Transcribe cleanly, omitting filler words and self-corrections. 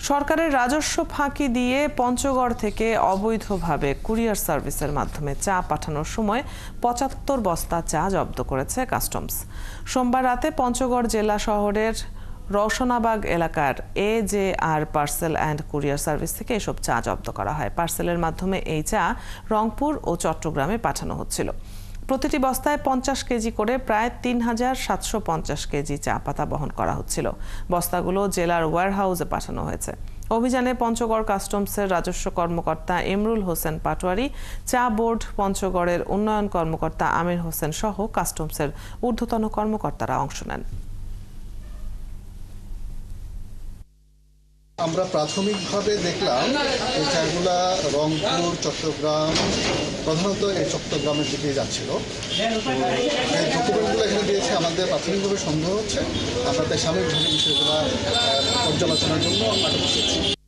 সরকারের রাজস্ব ফাঁকি দিয়ে পঞ্চগড় থেকে অবৈধভাবে কুরিয়ার সার্ভিসের মাধ্যমে চা পাঠানোর সময় ৭৫ বস্তা চা জব্দ করেছে কাস্টমস। সোমবার রাতে পঞ্চগড় জেলা শহরের রওশনাবাগ এলাকার AJR parcel and courier service থেকে এসব চা জব্দ করা হয়। পার্সেলের মাধ্যমে এই চা রংপুর ও চট্টগ্রামে পাঠানো হচ্ছিল। প্রতিটি বস্তায় 50 কেজি করে প্রায় ৩,৭৫০ কেজি চা পাতা বহন করা হচ্ছিল। বস্তাগুলো জেলার ওয়্যারহাউসে পাঠানো হয়েছে। অভিযানে পঞ্চগড় কাস্টমসের রাজস্ব কর্মকর্তা ইমরুল হোসেন পাটোয়ারি, চা বোর্ড পঞ্চগড়ের উন্নয়ন কর্মকর্তা আমির হোসেন সহ কাস্টমসের ঊর্ধ্বতন কর্মকর্তারা অংশ নেন। আমরা প্রাথমিকভাবে দেখলাম এই চাগুলা রংপুর, চট্টগ্রাম, প্রধানত এই চট্টগ্রামের দিকেই যাচ্ছিল। ডকুমেন্টগুলো এখানে দিয়েছে, আমাদের প্রাথমিকভাবে সন্দেহ হচ্ছে। আমরা তাই সাময়িকভাবে বিষয়গুলো পর্যালোচনার জন্য আটক করছি।